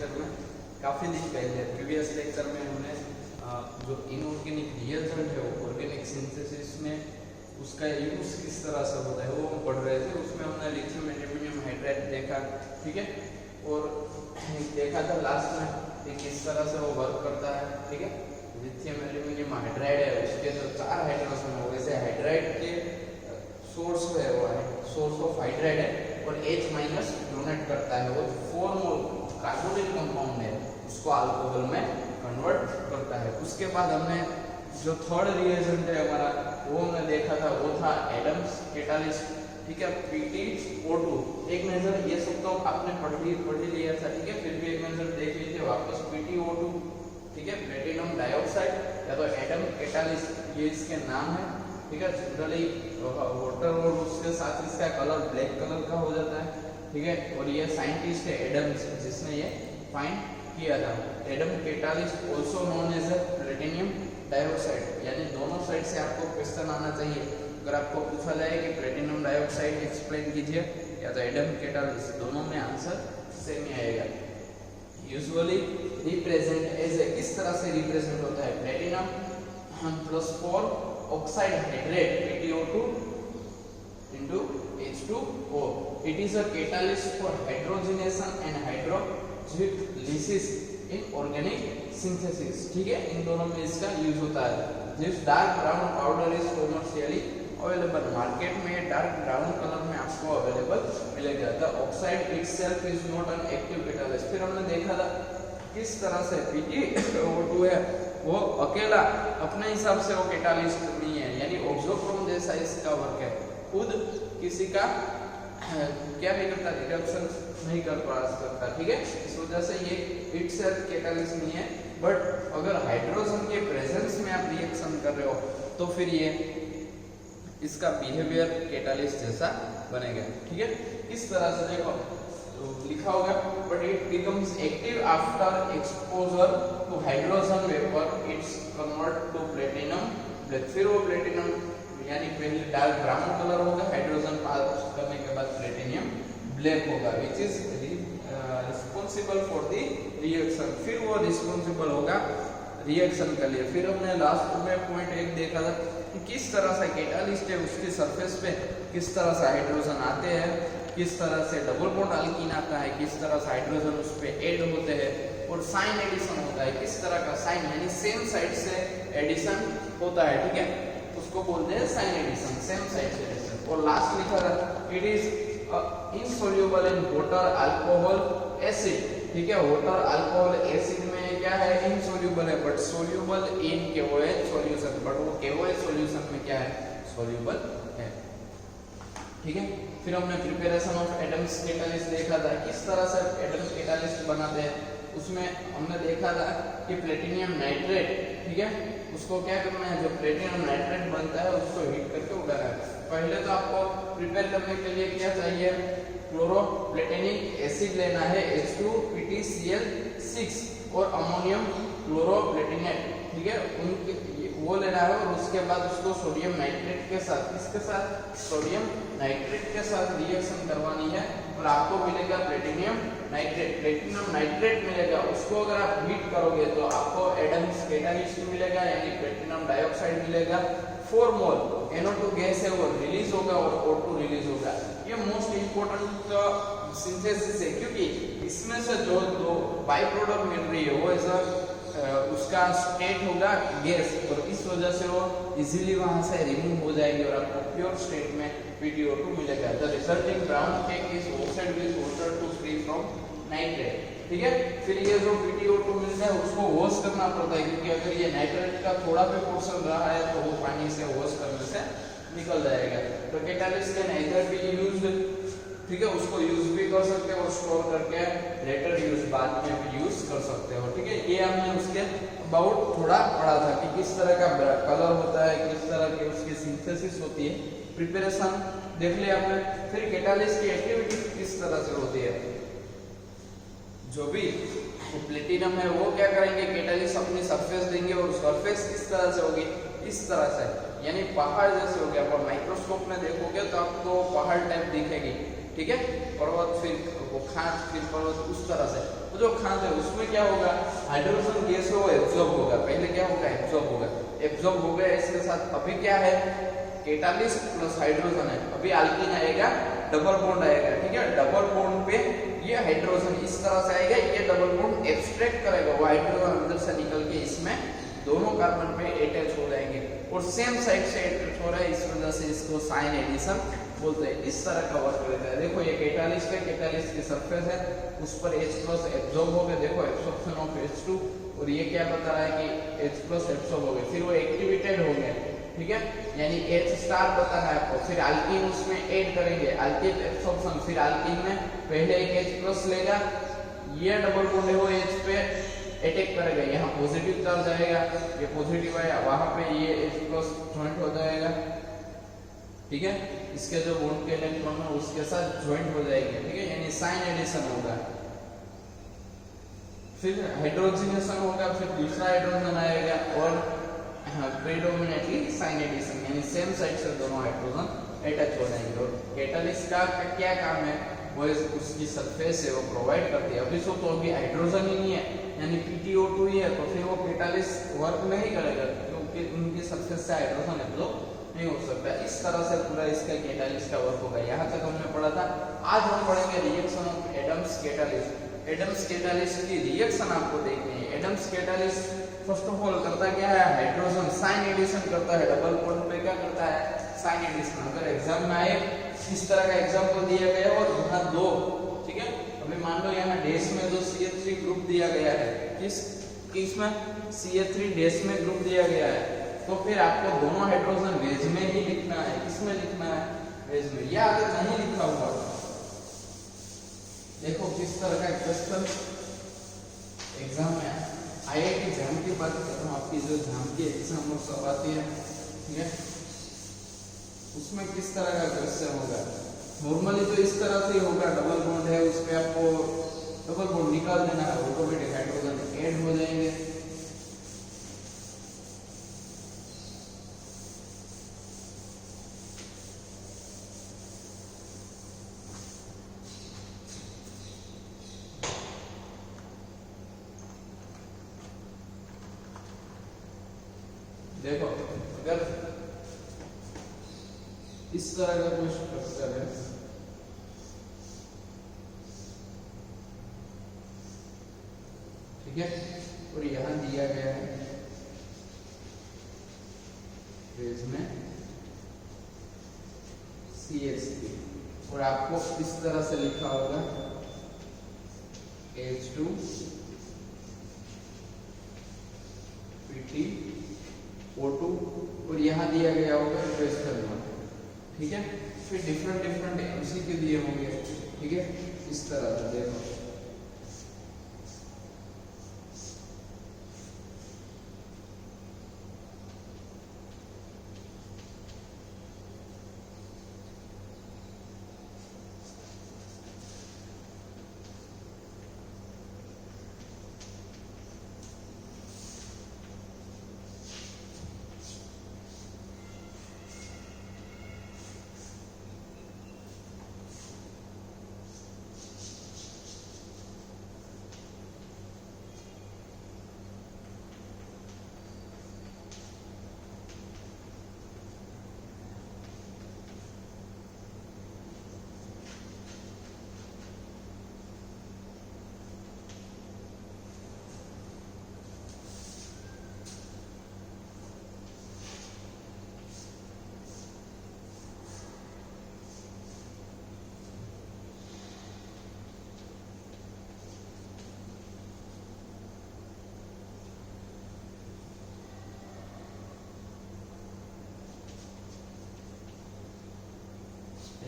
Lecture में, काफ़ी दिन पहले प्रीवियस लेक्चर में हमने जो इनऑर्गेनिक रिएजेंट है वो ऑर्गेनिक सिंथेसिस में उसका यूज किस तरह से होता है वो हम पढ़ रहे थे। उसमें हमने लिथियम एल्यूमिनियम हाइड्राइड देखा, ठीक है, और देखा था लास्ट में कि किस तरह से वो वर्क करता है, ठीक है। लिथियम एल्यूमिनियम हाइड्राइड है, उसके जो 4 हाइड्रोजन है, वैसे हाइड्राइड के सोर्स है वो है सोर्स ऑफ हाइड्राइड है और H- डोनेट करता है, वो 4 मोल कार्बोनिल कंपाउंड है, उसको अल्कोहल में कन्वर्ट करता है। उसके बाद हमने जो थर्ड रिएजेंट है हमारा वो हमने देखा था, वो था एडम्स कैटालिस्ट, ठीक है, PtO2। एक नजर ये सब तो आपने पढ़ लिया था, ठीक है, फिर भी एक नजर देख लीजिए वापस PtO2, ठीक है, प्लेटिनम डाइऑक्साइड या तो एडम कैटालिस्ट ये इसके नाम है, ठीक है। जनरली वाटर और उसके साथ इसका कलर ब्लैक कलर का हो जाता है, ठीक है, और ये साइंटिस्ट है एडम्स जिसने ये फाइंड किया था। Adam catalyst also known as platinum dioxide, यानी दोनों साइड से आपको क्वेश्चन आना चाहिए। अगर आपको पूछा जाए कि प्लेटिनम डाइऑक्साइड एक्सप्लेन कीजिए या तो एडम कैटालिस्ट, दोनों में आंसर सेम ही आएगा। यूजुअली रिप्रेजेंट एज ए, किस तरह से रिप्रेजेंट होता है, platinum +4 oxide hydrate PtO2 into H2O. It is a catalyst for hydrogenation and hydrolysis in organic synthesis, ठीक है, इन दोनों में इसका यूज होता है। This dark brown powder is commercially available, market में डार्क ब्राउन कलर में आपको अवेलेबल मिलेगा। The oxide itself is not an active catalyst। फिर हमने देखा था किस तरह से PtO2 है वो अकेला अपने हिसाब से वो कैटालिस्ट नहीं है, यानी ऑक्सोक्रोम जैसा इसका वर्क है, खुद किसी का क्या नहीं करता, रिडक्शन नहीं कर पा सकता, ठीक है। इस वजह से ये इटसेल्फ कैटालिस्ट नहीं है, बट अगर हाइड्रोजन के प्रेजेंस में आप रिएक्शन कर रहे हो तो फिर ये इसका बिहेवियर कैटालिस्ट जैसा बनेगा, ठीक है। इस तरह से देखो तो लिखा होगा, but it becomes active after exposure to hydrogen vapour, it's convert to platinum black. फिर वो प्लेटिनम यानी पहले डार्क ब्राउन कलर होगा, हाइड्रोजन पास करने के बाद प्लेटिनियम ब्लैक होगा, which is responsible for the reaction. फिर वो रिस्पॉन्सिबल होगा रिएक्शन के लिए। फिर हमने लास्ट में पॉइंट 1 देखा था कि किस तरह से कैटालिस्ट है उसकी सरफेस पे किस तरह से हाइड्रोजन आते हैं, किस तरह से डबल बॉन्ड अल्कीन आता है, किस तरह से हाइड्रोजन उस पे ऐड होते हैं, और साइन एडिशन होता है, किस तरह का साइन यानी सेम साइड से एडिशन होता है, ठीक है, उसको बोलते हैं साइन एडिशन, सेम साइड से एडिशन। और लास्ट लिखा था it is insoluble in water alcohol acid, ठीक है, वाटर अल्कोहल एसिड में क्या है, इनसोल्यूबल है, but soluble in KOH solution, but वो KOH सॉल्यूशन में क्या है, सोल्यूबल है, ठीक है। फिर हमने प्रिपरेशन ऑफ एडम्स कैटालिस्ट देखा था, किस तरह से एडम्स कैटालिस्ट बनाते हैं। उसमें हमने देखा था कि प्लेटिनियम नाइट्रेट, ठीक है, उसको क्या करना है, जो प्लेटिनियम नाइट्रेट बनता है उसको हीट करके उड़ाना है। पहले तो आपको प्रिपेयर करने के लिए क्या चाहिए, क्लोरोप्लेटेनिक एसिड लेना है H2PtCl6 और अमोनियम क्लोरोप्लेटिनेट, ठीक है, उनके वो लेना है। और उसके बाद उसको सोडियम नाइट्रेट के साथ, इसके साथ सोडियम नाइट्रेट के साथ रिएक्शन करवानी है और आपको मिलेगा प्लेटिनियम नाइट्रेट। प्लेटिनियम नाइट्रेट मिलेगा, उसको अगर आप हीट करोगे तो आपको एडम्स कैटालिस्ट मिलेगा, यानी प्लेटिनम डाइऑक्साइड मिलेगा। 4 मोल NO2 गैस है वो रिलीज होगा और O2 रिलीज होगा। ये मोस्ट इंपोर्टेंट सिंथेसिस है, क्योंकि इसमें से जो दो बाई प्रोडक्ट मिल रही है वो ऐसा उसका स्टेट होगा गैस, और इस वजह से वो इजीली वहां से रिमूव हो जाएगी और आपको प्योर स्टेट में PtO2 मिलेगा। The resulting brown cake is oxide with water to free from nitrate, ठीक है। फिर ये जो PtO2 मिलता है उसको वॉश करना पड़ता है, क्योंकि अगर ये नाइट्रेट का थोड़ा भी पोर्शन रहा है तो वो पानी से वॉश करने से निकल जाएगा। तो catalyst can either be used, ठीक है, उसको यूज भी कर सकते हो और स्टोर करके लेटर यूज बाद में भी यूज कर सकते हो, ठीक है। ये हमने उसके अबाउट थोड़ा पढ़ा था कि किस तरह का कलर होता है, किस तरह की उसकी सिंथेसिस होती है, प्रिपरेशन देख लिया आपने। फिर कैटालिस्ट की एक्टिविटी किस तरह से होती है, जो भी प्लेटिनम है वो क्या करेंगे, कैटालिस्ट अपनी सरफेस देंगे और सरफेस किस तरह से होगी, इस तरह से, यानी पहाड़ जैसे हो गया। आप माइक्रोस्कोप में देखोगे तो आपको पहाड़ टाइप दिखेगी, ठीक है, पर्वत फिर वो खांच फिर पर्वत उस तरह से, तो जो खांच है उसमें क्या होगा, हाइड्रोजन गैस है वो एब्जॉर्ब होगा, पहले क्या होगा, एब्जॉर्ब हो गया। इसके साथ अभी क्या है, कैटालिस्ट प्लस हाइड्रोजन है, अभी अल्कीन आएगा, डबल बॉन्ड आएगा, ठीक है, डबल बॉन्ड पे ये हाइड्रोजन इस तरह से आएगा, ये डबल बॉन्ड एक्सट्रैक्ट करेगा, वो हाइड्रोजन अंदर से निकल के इसमें दोनों कार्बन पे अटैच हो जाएंगे और सेम साइड से अटैच हो रहा है, इस वजह से इसको साइन एडिशन बोलते हैं। इस तरह का वर्क रहता है। देखो ये कैटालिस्ट है, कैटालिस्ट की सरफेस है, उस पर H+ एब्जॉर्ब हो गया, देखो एब्जॉर्प्शन ऑफ H2, और ये क्या बता रहा है कि H+ एब्जॉर्ब हो गया, फिर वो एक्टिवेटेड हो गया, ठीक है, यानी H स्टार बताना है आपको, फिर अल्कीन उसमें ऐड करेंगे, अल्कीन एब्जॉर्प्शन, फिर अल्कीन में पहले एक H+ लेगा, ये डबल बॉन्ड है वो H पे अटैक करेगा, यहाँ पॉजिटिव चार्ज आएगा, ये पॉजिटिव आया, वहां पे ये H+ ज्वाइंट हो जाएगा, ठीक है, इसके जो बॉन्ड के इलेक्ट्रॉन है उसके साथ ज्वाइंट हो जाएंगे, ठीक है, यानी साइन एडिशन होगा, फिर हाइड्रोजनेशन होगा, फिर दूसरा हाइड्रोजन आएगा और प्रीडोमिनेटली साइन एडिशन, यानी सेम साइड से दोनों हाइड्रोजन अटैच हो जाएंगे। और कैटालिस्ट का क्या काम है, वो उसकी सरफेस है वो प्रोवाइड करती है। अभी तो अभी हाइड्रोजन ही नहीं है, यानी PTO2 ही है, तो फिर वो कैटालिस्ट वर्क नहीं करेगा क्योंकि उनकी सरफेस से हाइड्रोजन एब्जॉर्ब नहीं हो सकता। इस तरह से पूरा इसका कैटालिस्ट का वर्क होगा। यहाँ तक हमने पढ़ा था। आज हम पढ़ेंगे reaction of Adams catalyst. Adams catalyst की रिएक्शन आपको देखनी है। Adams catalyst first of all करता क्या है, हाइड्रोजन साइन एडिशन करता है, डबल बॉन्ड पे क्या करता है, साइन एडिशन। अगर एग्जाम में आए इस तरह का एग्जाम्पल दिया गया और यहाँ दो, ठीक है, अभी मान लो यहाँ डैश में जो CH3 ग्रुप दिया गया है, किसमें CH3 डैश में ग्रुप दिया गया है, तो फिर आपको दोनों हाइड्रोजन वेज में ही लिखना है। किसमें लिखना है, वेज में। या अगर नहीं लिखा हुआ, देखो किस तरह का क्वेश्चन एग्जाम में IIT जाम की बात करता हूँ, आपकी जो जाम की एग्जाम और सब आती है, ठीक है, उसमें किस तरह का क्वेश्चन होगा। नॉर्मली तो इस तरह से होगा, डबल बॉन्ड है उस पे आपको डबल बॉन्ड निकाल देना है, ऑटोमेटिक हाइड्रोजन ऐड हो जाएंगे। देखो अगर इस तरह का कोई स्ट्रक्चर है, ठीक है, और यहां दिया गया है पेज में CH3 और आपको इस तरह से लिखा होगा H2 PtO2 और यहाँ दिया गया होगा क्वेश्चन 1, ठीक है, फिर डिफरेंट MCQ दिए होंगे, ठीक है, इस तरह से देखो।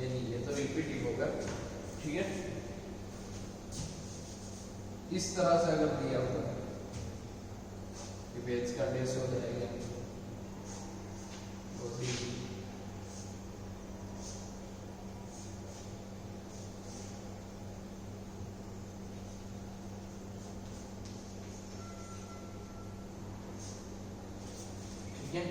ये तो रिपीट होगा, ठीक है, इस तरह से अगर दिया होगा कि पेज का डैश हो जाएगा, ठीक है।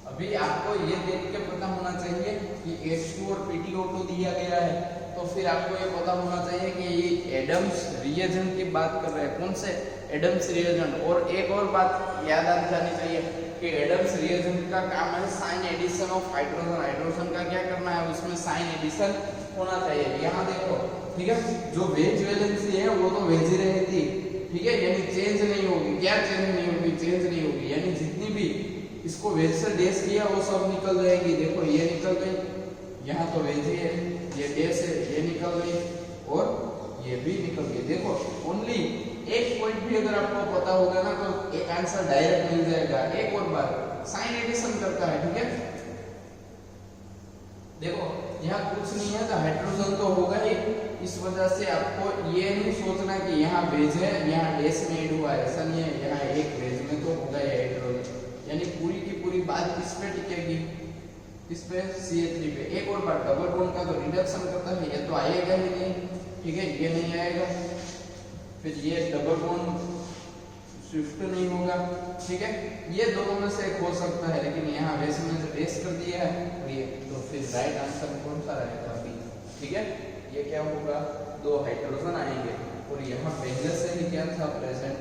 अभी आपको ये देख के पता होना चाहिए कि H2 और PtO2 दिया गया है, तो फिर आपको ये पता होना चाहिए कि ये एडम्स रिएजेंट की बात कर रहे हैं, कौन से एडम्स रिएजेंट। और एक और बात याद आ जानी चाहिए कि एडम्स रिएजेंट का काम है syn addition of hydrogen. Hydrogen का क्या करना है, उसमें साइन एडिशन होना चाहिए। यहाँ देखो, ठीक है, जो वेज वैलेंसी है वो तो वेज ही रहेगी, ठीक है, यानी चेंज नहीं होगी। क्या चेंज नहीं होगी, चेंज नहीं होगी, यानी जितनी भी इसको वेज से डैश किया वो सब निकल जाएगी। देखो ये निकल गई, यहाँ तो वेज ही है, ये डैश है, ये निकल गई और ये भी निकल गई। देखो ओनली एक पॉइंट भी अगर आपको पता होगा ना तो एक आंसर डायरेक्ट मिल जाएगा। एक और बार साइन एडिशन करता है, ठीक है। देखो यहाँ कुछ नहीं है तो हाइड्रोजन तो होगा ही, इस वजह से आपको ये नहीं सोचना कि यहाँ वेज है यहाँ डैश में ऐड हुआ है, ऐसा नहीं है। यहाँ एक वेज में तो होगा ये हाइड्रोजन, यानी पूरी की पूरी बात किस पे टिकेगी, किस पे, CH3 पे। एक और बात, डबल बॉन्ड का तो रिडक्शन करता है, ये तो आएगा ही नहीं, ठीक है, ये नहीं आएगा। फिर ये डबल बॉन्ड स्विफ्ट नहीं होगा, ठीक है। ये दोनों में से एक हो सकता है, लेकिन यहाँ वेज में से डैश कर दिया है ये, तो फिर राइट आंसर कौन सा रहेगा बी, ठीक है। ये क्या होगा, 2 हाइड्रोजन आएंगे और यहाँ पहले से ही क्या था प्रेजेंट,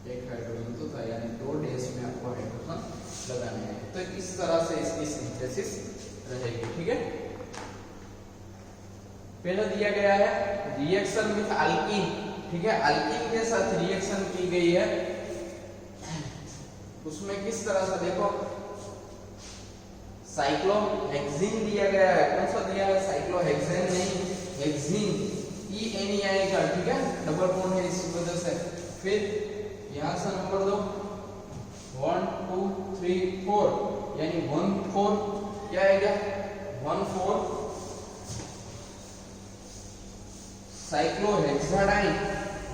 एक हाइड्रोजन तो था, यानी 2 डैश में आपको हाइड्रोजन लगाने हैं। तो इस तरह से इसकी सिंथेसिस रहेगी, ठीक है। पहले दिया गया है रिएक्शन विथ अल्कीन, ठीक है, अल्कीन के साथ रिएक्शन की गई है, उसमें किस तरह से देखो साइक्लोहेक्सीन दिया गया है। कौन सा दिया है, साइक्लोहेक्सेन नहीं, हेक्सीन, ENE आएगा, ठीक है, डबल बॉन्ड है इस वजह से। फिर यहां से नंबर दो 1 2 3 4, यानी 1 4 क्या आएगा, 1 4 साइक्लोहेक्साडाइन,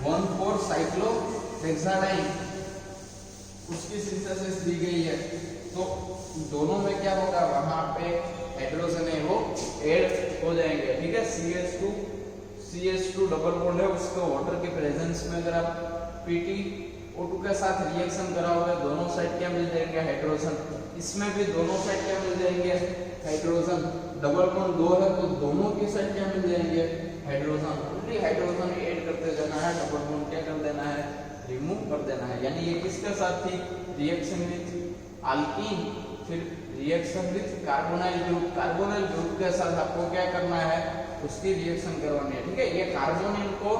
1 4 साइक्लोहेक्साडाइन, उसकी सिंथेसिस दी गई है। तो दोनों में क्या होगा, वहां पे हाइड्रोजन है वो ऐड हो जाएंगे, ठीक है। CH2 डबल बॉन्ड है, उसको वाटर के प्रेजेंस में अगर आप PtO2 के साथ रिएक्शन कराओगे, दोनों साइड क्या मिल जाएंगे, हाइड्रोजन। इसमें भी दोनों साइड क्या मिल जाएंगे, हाइड्रोजन। डबल बॉन्ड 2 है तो दोनों की साइड क्या मिल जाएंगे, हाइड्रोजन। ओनली हाइड्रोजन ऐड करते जाना है, डबल बॉन्ड क्या कर देना है, रिमूव कर देना है। यानी ये किसके साथ थी, रिएक्शन विथ अल्कीन, फिर reaction with carbonyl group. Carbonyl group के साथ आपको क्या करना है, उसकी रिएक्शन करवानी है, ठीक है। ये कार्बोनिल को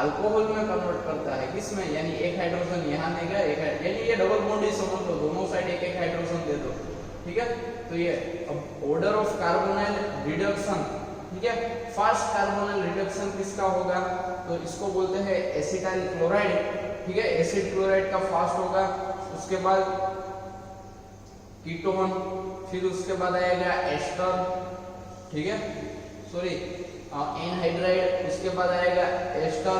अल्कोहल में कन्वर्ट करता है, किसमें, यानी एक हाइड्रोजन यहाँ देगा, एक यानी ये डबल बॉन्ड ही समझ लो, दोनों साइड एक एक हाइड्रोजन दे दो, ठीक है। तो ये अब ऑर्डर ऑफ कार्बोनाइल रिडक्शन, ठीक है, फास्ट कार्बोनाइल रिडक्शन किसका होगा, तो इसको बोलते हैं एसिटाइल क्लोराइड, ठीक है। एसिड क्लोराइड का फास्ट होगा, उसके बाद कीटोन, फिर उसके बाद आएगा एस्टर, ठीक है, सॉरी एनहाइड्राइड, उसके बाद आएगा एस्टर,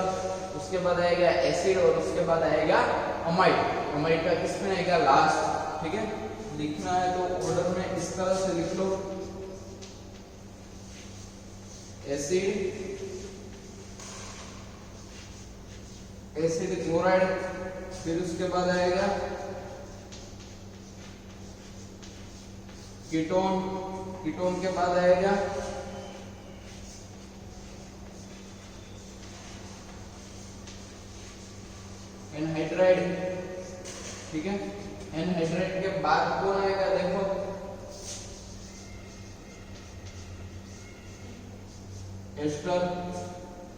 उसके बाद आएगा एसिड और उसके बाद आएगा अमाइड। अमाइड का किस में आएगा, लास्ट, ठीक है। लिखना है तो ऑर्डर में इस तरह से लिख लो, एसिड क्लोराइड, फिर उसके बाद आएगा कीटोन, कीटोन के बाद आएगा एनहाइड्राइड, ठीक है। एनहाइड्राइड के बाद कौन आएगा, देखो एस्टर,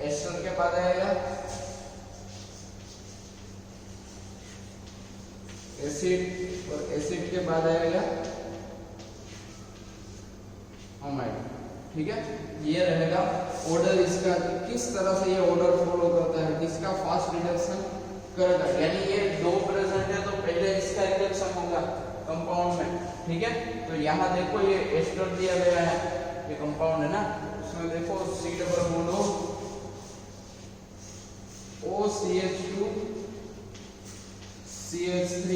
एस्टर के बाद आएगा एसिड और एसिड के बाद आएगा अमाइड, ठीक है। ये रहेगा ऑर्डर इसका, किस तरह से ये ऑर्डर फॉलो करता है, किसका फास्ट रिडक्शन करेगा। यानी ये 2 प्रेजेंट है तो पहले इसका रिडक्शन होगा कंपाउंड में, ठीक है। तो यहाँ देखो ये एस्टर दिया गया है, ये कंपाउंड है ना, उसमें देखो C double bond OCH2 CH3,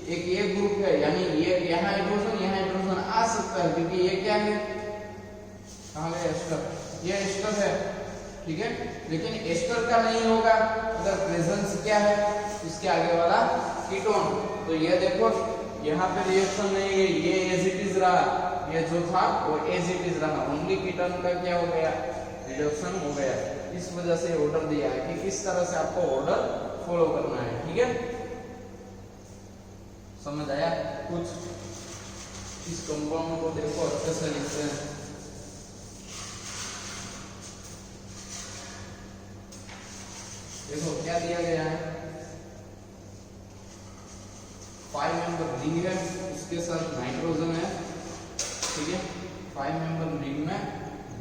एक ये ग्रुप है, यानी ये यहाँ हाइड्रोजन आ सकता है, क्योंकि ये क्या है, कहाँ गया एस्टर, ये एस्टर है, ठीक है। लेकिन एस्टर का नहीं होगा अगर प्रेजेंस क्या है, इसके आगे वाला कीटोन। तो ये देखो यहाँ पे रिएक्शन नहीं है, ये एज इट इज रहा, ये जो था वो एज इट इज रहा, ओनली कीटोन का क्या हो गया, रिडक्शन हो गया। इस वजह से ऑर्डर दिया है कि किस तरह से आपको ऑर्डर फॉलो करना है। ठीक है, समझ आया कुछ? इस कंपाउंड को देखो अच्छे से लिखते हैं। देखो क्या दिया गया है, 5 मेंबर रिंग है, उसके साथ नाइट्रोजन है। ठीक है, 5 मेंबर रिंग में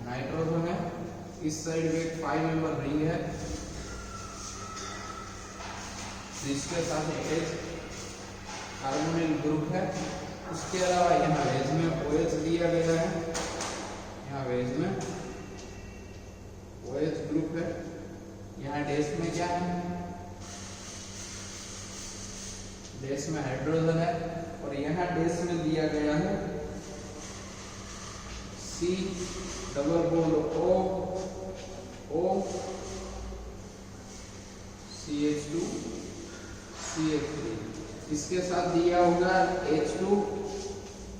नाइट्रोजन है, इस साइड में एक 5 मेंबर रिंग है जिसके साथ एक कार्बोनिल ग्रुप है। उसके अलावा यहाँ वेज में OH दिया गया है, यहाँ वेज में OH ग्रुप है। यहाँ डैश में क्या है, डैश में हाइड्रोजन है, और यहाँ डैश में दिया गया है C double bond O CH2 CH3, इसके साथ दिया होगा H2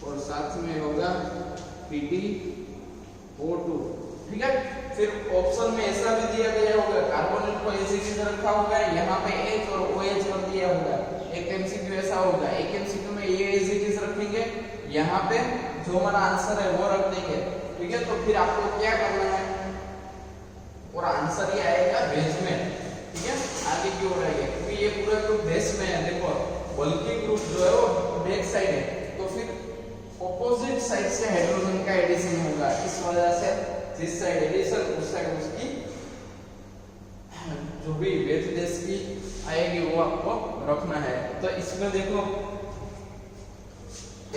और साथ में होगा PdO2। ठीक है, फिर ऑप्शन में ऐसा भी दिया गया होगा, कार्बोनेट को ऐसे की तरह रखा होगा, यहाँ पे H और OH कर दिया होगा। एक एमसीक्यू ऐसा होगा, एक एमसीक्यू में ये एज इट इज रखेंगे, यहाँ पे जो हमारा आंसर है वो रख देंगे। ठीक है, तो फिर आपको क्या करना है, और आंसर ये आएगा वेज में। ठीक है, आगे की ओर आएगा, क्योंकि ये पूरा ग्रुप वेज में है। देखो बल्कि ग्रुप जो है वो बैक साइड है, तो फिर ऑपोजिट साइड से हाइड्रोजन का एडिशन होगा। इस वजह से जिस साइड एडिशन उस साइड उसकी जो भी वेज देश की आएगी वो आपको रखना है। तो इसमें देखो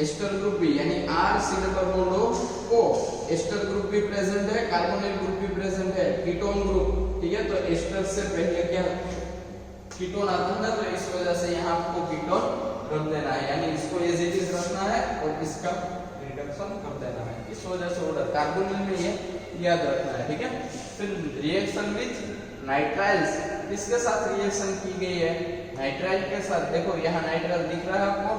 एस्टर ग्रुप भी, यानी R C double bond O, ester group भी प्रेजेंट है, कार्बोनिल ग्रुप भी प्रेजेंट है, कीटोन ग्रुप। ठीक है, तो एस्टर से पहले क्या कीटोन आता है ना, तो इस वजह से यहाँ आपको कीटोन रख देना है, यानी इसको एज इट इज रखना है और इसका रिडक्शन कर देना है। इस वजह से ऑर्डर कार्बोनिल में ये याद रखना है। ठीक है, फिर रिएक्शन विद नाइट्राइल्स, किसके साथ रिएक्शन की गई है, नाइट्राइल के साथ। देखो यहाँ नाइट्राइल दिख रहा है आपको,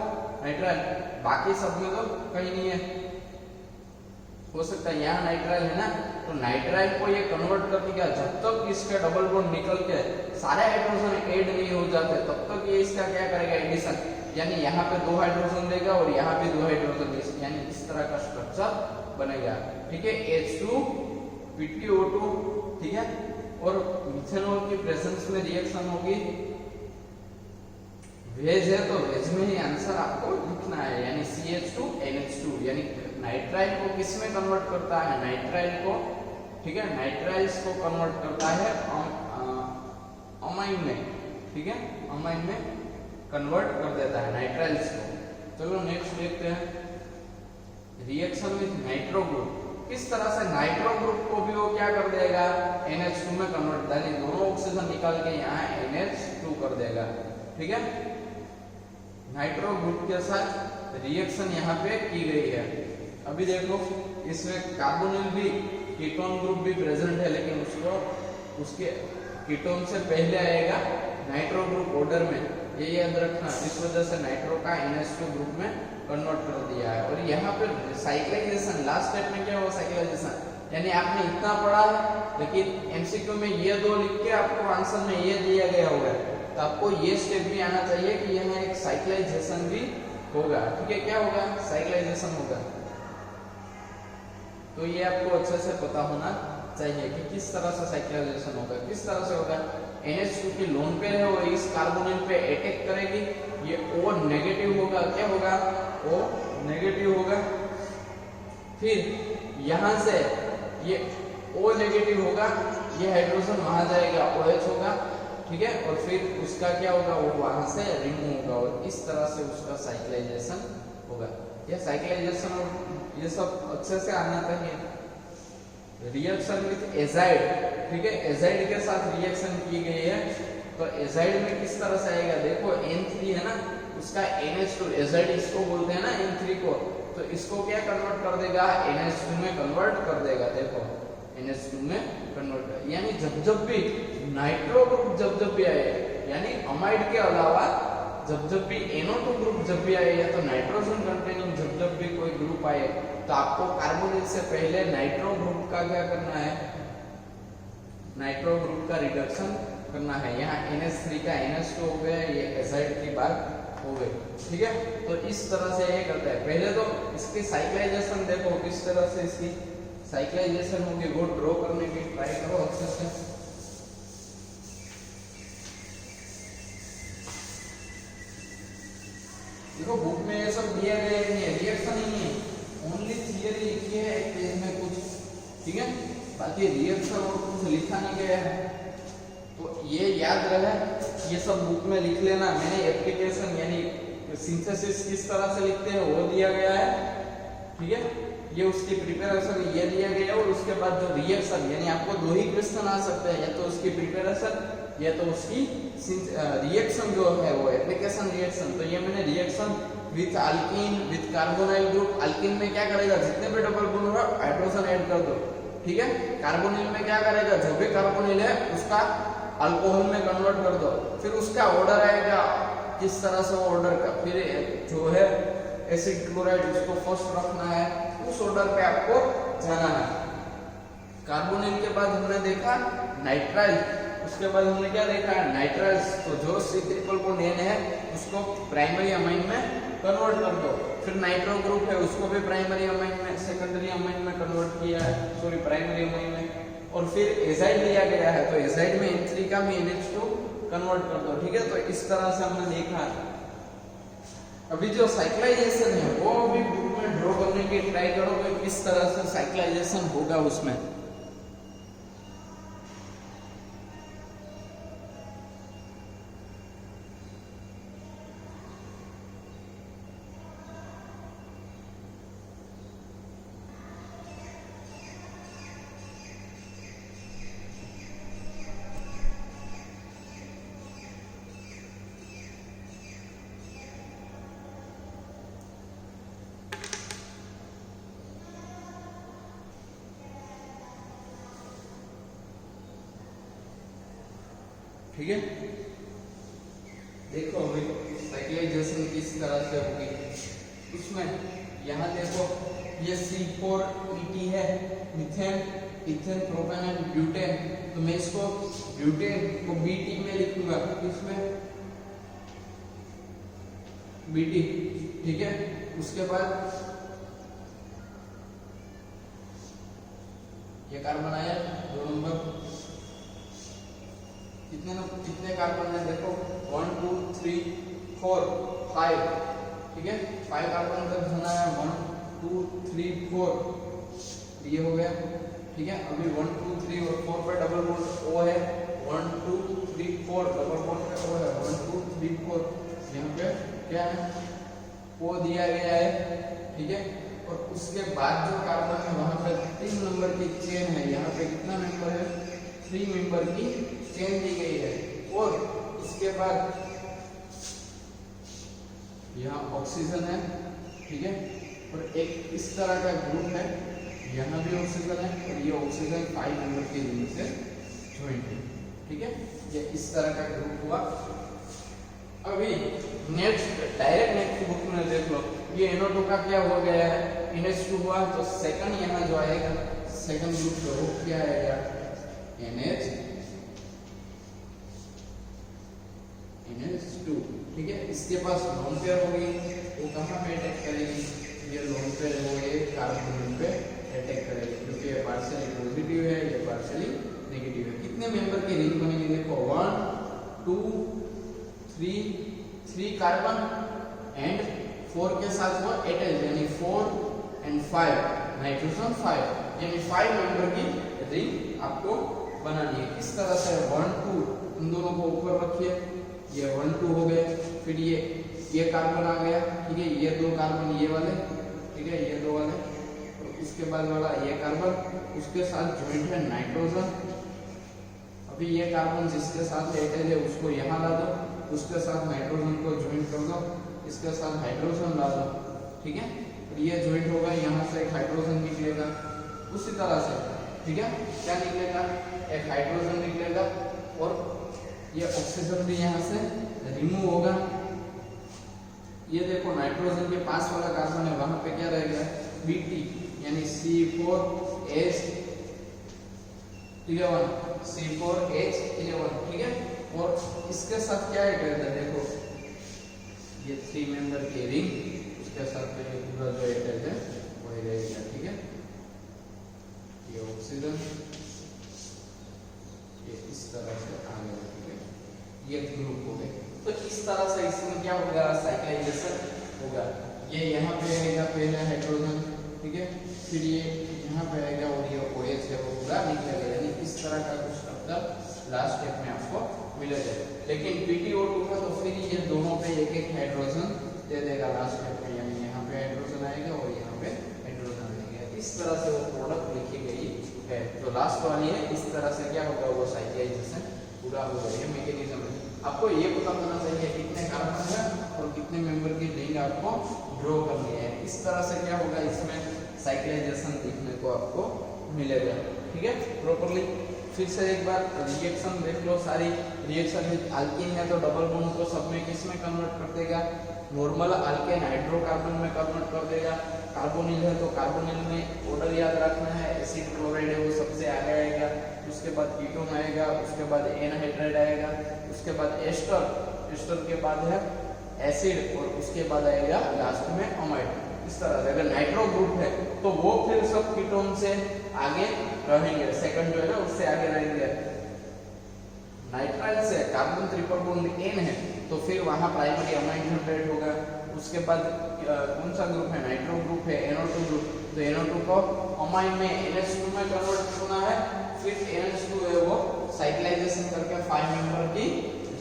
नाइट्राइल, बाकी सब में तो कहीं नहीं है, हो सकता है यहाँ नाइट्राइल है ना, तो नाइट्राइल को ये कन्वर्ट कर देगा। जब तक इसका डबल बॉन्ड निकल के सारे हाइड्रोजन ऐड नहीं हो जाते तब तक ये इसका क्या करेगा, एडिशन, यानी यहाँ पे 2 हाइड्रोजन देगा और यहाँ पे 2 हाइड्रोजन देगा, यानी इस तरह का स्ट्रक्चर बनेगा। ठीक है, H2 PtO2। ठीक है, और मिथेनॉल की प्रेजेंस में रिएक्शन होगी, वेज है तो वेज में ही आंसर आपको लिखना है, यानी CH2 NH2, यानी नाइट्राइल को किस में कन्वर्ट करता है, नाइट्राइल को। ठीक है, नाइट्राइल्स को कन्वर्ट करता है अमाइन में। ठीक है, अमाइन में कन्वर्ट कर देता है नाइट्राइल्स को। चलो नेक्स्ट देखते हैं, रिएक्शन विद नाइट्रो ग्रुप, किस तरह से नाइट्रो ग्रुप को भी वो क्या कर देगा, NH2 में कन्वर्ट, यानी दोनों ऑक्सीजन निकाल के यहाँ NH2 कर देगा। ठीक है, नाइट्रो ग्रुप के साथ रिएक्शन यहाँ पे की गई है। अभी देखो इसमें कार्बोनिल भी, कीटोन ग्रुप भी प्रेजेंट है, लेकिन उसको उसके कीटोन से पहले आएगा नाइट्रो ग्रुप ऑर्डर में, ये याद रखना। इस वजह से नाइट्रो का NH2 ग्रुप में कन्वर्ट कर दिया है। और यहाँ पे साइक्लाइजेशन, लास्ट स्टेप में क्या हुआ, साइक्लाइजेशन, यानी आपने इतना पढ़ा लेकिन एमसीक्यू में ये 2 लिख के आपको आंसर में ये दिया गया होगा, तो आपको ये स्टेप भी आना चाहिए कि यहाँ एक साइक्लाइजेशन भी होगा। ठीक है, क्या होगा, साइक्लाइजेशन होगा। तो ये आपको अच्छे से पता होना चाहिए कि किस तरह से साइक्लाइजेशन होगा, किस तरह से होगा। NH2 की लोन पेयर है वो इस कार्बोनिल पे अटैक करेगी, ये O नेगेटिव होगा, क्या होगा, O नेगेटिव होगा। फिर यहाँ से ये O नेगेटिव होगा, ये हाइड्रोजन वहां जाएगा, OH होगा। ठीक है, और फिर उसका क्या होगा, वो वहां से रिमूव होगा, और इस तरह से उसका साइक्लाइजेशन होगा। ये साइक्लाइजेशन और ये सब अच्छे से आना चाहिए। रिएक्शन विद एजाइड, ठीक है, एजाइड के साथ रिएक्शन की गई है, तो एजाइड में किस तरह से आएगा, देखो N3 है ना, उसका NH2, एजाइड इसको बोलते हैं ना N3 को, तो इसको क्या कन्वर्ट कर देगा, NH2 में कन्वर्ट कर देगा। देखो NH2 में कन्वर्ट, यानी जब जब भी नाइट्रो ग्रुप जब भी आए, यानी अमाइड के अलावा जब जब भी NO2 ग्रुप जब भी आए या तो नाइट्रोजन कंटेनिंग जब जब भी कोई ग्रुप आए तो आपको कार्बोनिल से पहले नाइट्रो ग्रुप का क्या करना है, नाइट्रो ग्रुप का रिडक्शन करना है। यहाँ NH3 का NH2 हो गया, ये एजाइड की बात हो गई, ठीक है। तो इस तरह से ये करता है। पहले तो इसकी साइक्लाइजेशन देखो किस तरह से इसकी साइक्लाइजेशन होगी, वो ड्रॉ करने की ट्राई करो अच्छे से। देखो बुक में ये सब दिया गया नहीं है, रिएक्शन ही नहीं है, ओनली थियरी लिखी है एक पेज में कुछ, ठीक है, बाकी रिएक्शन और कुछ लिखा नहीं गया है। तो ये याद रहे, ये सब बुक में लिख लेना। मैंने एप्लीकेशन यानी सिंथेसिस किस तरह से लिखते हैं वो दिया गया है, ठीक है, ये उसकी प्रिपरेशन ये दिया गया है। और उसके बाद जो रिएक्शन यानी आपको दो ही क्वेश्चन आ सकते हैं, या तो उसकी प्रिपरेशन या तो उसकी रिएक्शन जो है वो एप्लीकेशन रिएक्शन। तो ये मैंने reaction with alkyne with carbonyl group, alkyne में क्या करेगा, जितने भी डबल बॉन्ड होगा हाइड्रोजन ऐड कर दो, ठीक है। कार्बोनिल में क्या करेगा, जो भी कार्बोनिल है उसका अल्कोहल में कन्वर्ट कर दो, फिर उसका ऑर्डर आएगा किस तरह से ऑर्डर का, फिर जो है एसिड क्लोराइड उसको फर्स्ट रखना है, उस ऑर्डर पे आपको जाना है। कार्बोनिल के बाद हमने देखा नाइट्राइल, उसके बाद हमने क्या देखा है नाइट्राइल्स। तो जो C3 है उसको प्राइमरी अमाइन में कन्वर्ट कर दो, फिर नाइट्रो ग्रुप है उसको भी प्राइमरी अमाइन में सेकेंडरी अमाइन में कन्वर्ट किया है, सॉरी प्राइमरी अमाइन में। और फिर एजाइड लिया गया है तो एजाइड में N3 का भी NH2 कन्वर्ट कर दो, ठीक है। तो इस तरह से हमने देखा। अभी जो साइक्लाइजेशन है वो भी बुक में ड्रॉ करने की ट्राई करो कि किस तरह से साइक्लाइजेशन होगा उसमें। ठीक है, देखो अभी साइक्लाइजेशन किस तरह से होगी उसमें। यहाँ देखो ये C4ET है, methane, ethane, propane and butane. तो मैं इसको ब्यूटेन को BT में लिखूंगा, इसमें BT, ठीक है। उसके बाद ये कार्बन आया 2 नंबर, कितने कार्बन है देखो 1 2 3 4 5, ठीक है। 5 कार्बन तक जाना है, 1 2 3 4 ये हो गया, ठीक है। अभी 1 2 3 और 4 पे डबल बॉन्ड O है, 1 2 3 4 डबल बॉन्ड पे O है, 1 2 3 4 यहाँ पे क्या है O दिया गया है, ठीक है। और उसके बाद जो कार्बन है वहां पे 3 नंबर की चेन है, यहाँ पे कितना मेंबर है 3 मेंबर की चेन दी गई है। और इसके बाद यहाँ ऑक्सीजन है, ठीक है। और एक इस तरह का ग्रुप है, यहाँ भी ऑक्सीजन है और ये ऑक्सीजन 5 नंबर की रिंग से ज्वाइंट है, ठीक है। ये इस तरह का ग्रुप हुआ। अभी नेक्स्ट डायरेक्ट नेक्स्ट बुक में देख लो, ये NO2 का क्या हो गया है NH2 हुआ, तो सेकंड यहाँ जो आएगा सेकंड ग्रुप जो हो क्या आएगा NH2, ठीक है। इसके पास लोन पेयर होगी, वो कहाँ पे अटैक करेगी, ये लोन पेयर हो ये कार्बन पे अटैक करेगी, क्योंकि ये पार्शियली पॉजिटिव है, ये पार्शियली नेगेटिव है। कितने मेंबर की रिंग बनेगी देखो 1 2 3 कार्बन एंड 4 के साथ वो अटैच, यानी 4 एंड 5 नाइट्रोजन 5, यानी 5 मेंबर की रिंग आपको बनानी है। इस तरह से 1 2 इन दोनों को ऊपर रखिए, ये 1 2 हो गए, फिर ये कार्बन आ गया, ठीक है। ये 2 कार्बन ये वाले, ठीक है, ये 2 वाले, और उसके बाद वाला ये कार्बन, उसके साथ ज्वाइंट है नाइट्रोजन। अभी ये कार्बन जिसके साथ अटैच है उसको यहाँ ला दो, उसके साथ नाइट्रोजन को ज्वाइंट कर दो, इसके साथ हाइड्रोजन ला दो, ठीक है। और ये ज्वाइंट होगा, यहाँ से एक हाइड्रोजन निकलेगा उसी तरह से, ठीक है। क्या निकलेगा, एक हाइड्रोजन निकलेगा और ये ऑक्सीजन भी यहाँ से रिमूव होगा, ये देखो नाइट्रोजन के पास वाला कार्बन है, वहां पे क्या रहेगा Bt यानी C4H ठीक है C4H11 ठीक है। और इसके साथ क्या है कहते हैं देखो ये 3 मेंबर के रिंग, उसके साथ में ये पूरा जो एटैच है वही रहेगा ठीक है। ये ऑक्सीजन ये इस तरह से आगे ठीक है, ये ग्रुप हो गए। तो इस तरह से इसमें क्या होगा साइक्लाइजेशन होगा। ये यहाँ पे आएगा पहले हाइड्रोजन ठीक है, फिर ये यहाँ पे आएगा और ये OH है वो पूरा निकलेगा, यानी इस तरह का कुछ शब्द लास्ट स्टेप में आपको मिलेगा। लेकिन PtO2 का तो फिर ये दोनों पे एक एक हाइड्रोजन दे देगा लास्ट स्टेप में, यानी यहाँ पे हाइड्रोजन आएगा और यहाँ पे हाइड्रोजन आएगा। इस तरह से वो प्रोडक्ट लिखी गई है। तो लास्ट वाली है, इस तरह से क्या होगा वो साइक्लाइजेशन पूरा होगा। ये मैकेनिज्म है। आपको ये पता होना चाहिए कितने कार्बन है और कितने मेंबर की रिंग आपको ड्रॉ करनी है। इस तरह से क्या होगा इसमें साइक्लाइजेशन देखने को आपको मिलेगा ठीक है प्रॉपर्ली। फिर से एक बार रिएक्शन देख लो, सारी रिएक्शन विद अल्कीन है तो डबल बॉन्ड को सब में किस में कन्वर्ट कर देगा, नॉर्मल अल्केन हाइड्रोकार्बन में कन्वर्ट कर देगा। कार्बोनिल है तो कार्बोनिल में ऑर्डर याद रखना है, एसिड क्लोराइड है वो सबसे आगे आएगा, उसके बाद कीटोन आएगा, उसके बाद एनहाइड्राइड आएगा, उसके बाद एस्टर, एस्टर के बाद है एसिड और उसके बाद आएगा लास्ट में अमाइड। इस तरह से अगर नाइट्रो ग्रुप है तो वो फिर सब कीटोन से आगे रहेंगे, सेकंड जो है ना उससे आगे रहेंगे। नाइट्राइल से कार्बन ट्रिपल बॉन्ड N है तो फिर वहां प्राइमरी अमाइड जनरेट होगा। उसके बाद कौन सा ग्रुप है, नाइट्रो ग्रुप है, NO2 ग्रुप, तो NO2 को अमाइन में NH2 में कन्वर्ट होना है। फिर NH2 है वो साइक्लाइजेशन करके 5 मेंबर की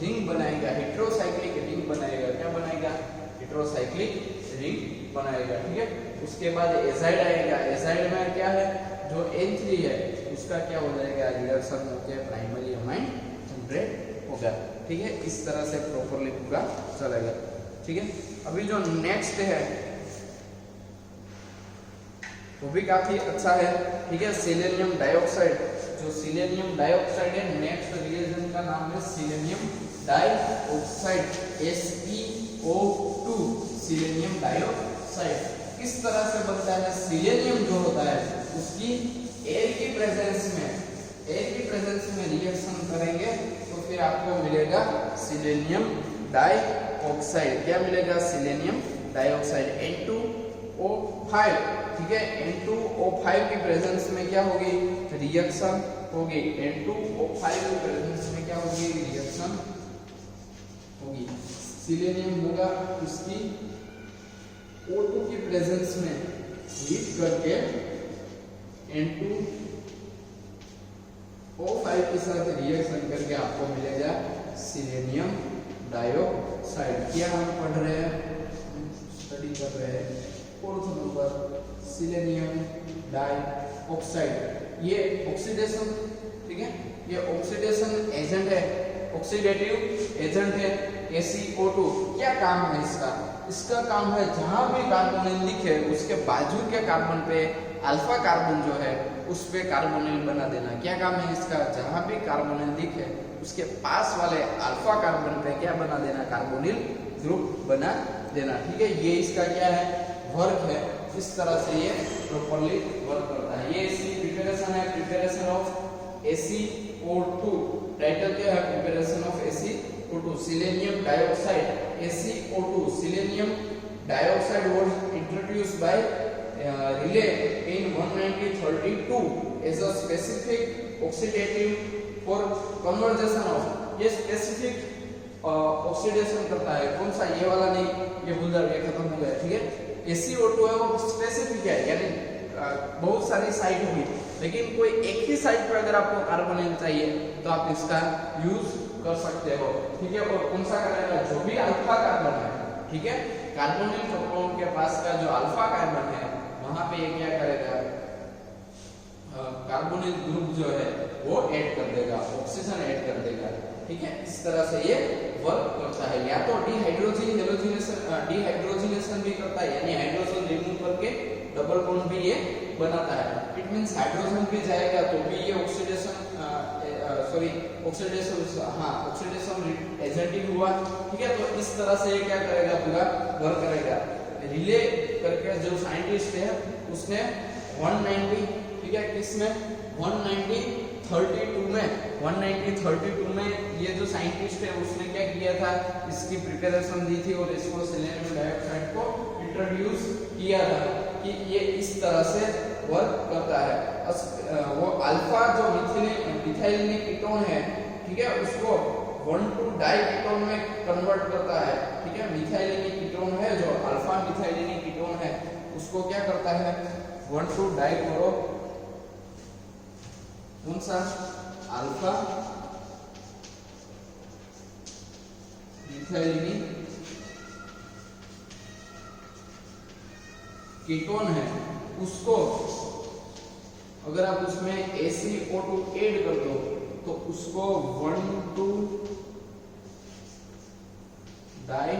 रिंग बनाएगा, हेटेरोसाइक्लिक रिंग बनाएगा। क्या बनाएगा, हेटेरोसाइक्लिक रिंग बनाएगा ठीक है। उसके बाद एजाइड आएगा, एजाइड में क्या है जो N3 है उसका क्या हो जाएगा रिडक्शन होकर प्राइमरी अमाइन जनरेट होगा ठीक है। इस तरह से प्रॉपर्ली पूरा चलेगा ठीक है। अभी जो नेक्स्ट है वो भी काफी अच्छा है ठीक है, सिलेनियम डाइऑक्साइड। जो सिलेनियम डाइऑक्साइड है नेक्स्ट रिएजेंट का नाम है selenium dioxide SeO2 selenium dioxide. किस तरह से बनता है, सिलेनियम जो होता है उसकी एयर की प्रेजेंस में रिएक्शन करेंगे तो फिर आपको मिलेगा सिलेनियम डाइऑक्साइड। क्या मिलेगा, सिलेनियम डाइऑक्साइड N2O5 ठीक है। N2O5 की प्रेजेंस में क्या होगी, रिएक्शन होगी। N2O5 की प्रेजेंस में क्या होगी, रिएक्शन होगी। सिलेनियम होगा उसकी O2 की प्रेजेंस में हीट करके N2O5 के साथ रिएक्शन करके आपको मिलेगा सिलेनियम डाइऑक्साइड। क्या हम पढ़ रहे हैं, स्टडी कर रहे हैं फोर्थ नंबर सिलेनियम डाइऑक्साइड। ये ऑक्सीडेशन ठीक है, ये ऑक्सीडेशन एजेंट है, ऑक्सीडेटिव एजेंट है SeO2। क्या काम है इसका, इसका काम है जहां भी कार्बोनिल लिखे उसके बाजू के कार्बन पे अल्फा कार्बन जो है उस पे कार्बोनिल बना देना। क्या काम है इसका, जहां भी कार्बोनिल दिखे उसके पास वाले अल्फा कार्बन पे क्या बना देना, कार्बोनिल ग्रुप बना देना ठीक है। ये इसका क्या है, वर्क है। इस तरह से ये प्रॉपर्ली वर्क करता है। ये इसकी प्रिपरेशन है, प्रिपरेशन ऑफ SeO2। टाइटल क्या है, preparation of SeO2 selenium dioxide SeO2। Selenium dioxide was introduced by Rayleigh in 1932 as a specific oxidative for conversion of। ये स्पेसिफिक ऑक्सीडेशन करता है, कौन सा, ये वाला नहीं, ये भूल जाओ, ये खत्म हो गया ठीक है। SeO2 है वो स्पेसिफिक है, यानी बहुत सारी साइट होगी लेकिन कोई एक ही साइट पर अगर आपको कार्बोनिल चाहिए तो आप इसका यूज कर सकते हो ठीक है। और कौन सा करेगा, जो भी अल्फा कार्बन है ठीक है, कार्बोनिल कंपाउंड के पास का जो अल्फा कार्बन है वहां पे ये क्या करेगा, कार्बोनिल ग्रुप जो है वो ऐड कर देगा, ऑक्सीजन ऐड कर देगा ठीक है। इस तरह से ये वर्क करता है। या तो डिहाइड्रोजिनेशन भी करता है, यानी हाइड्रोजन रिमूव करके डबल बॉन्ड भी ये बनाता है। इट मींस हाइड्रोजन भी जाएगा तो भी ये ऑक्सीडेशन कभी ऑक्सीडेशन, हाँ ऑक्सीडेशन एजेंट ही हुआ, ठीक है। तो इस तरह से ये क्या करेगा, पूरा वर्क करेगा। रिले करके जो साइंटिस्ट है उसने 190, ठीक है, किसमें 1932 में ये जो साइंटिस्ट है उसने क्या किया था, इसकी प्रिपरेशन दी थी और इसको सिलिकॉन डाइऑक्साइड को इंट्रोड्यूस किया था कि ये इस तरह से वर्क करता है। वो अल्फा जो मिथाइलिन कीटोन है, ठीक है, उसको 1,2 डाई कीटोन में कन्वर्ट करता है, ठीक है। मिथाइलिन कीटोन है जो अल्फा मिथाइलिन कीटोन है उसको क्या करता है 1,2 डाई क्लोरो, कौन सा अल्फा मिथाइलिन कीटोन है उसको अगर आप उसमें ACO2 ऐड कर दो तो उसको 1,2 डाई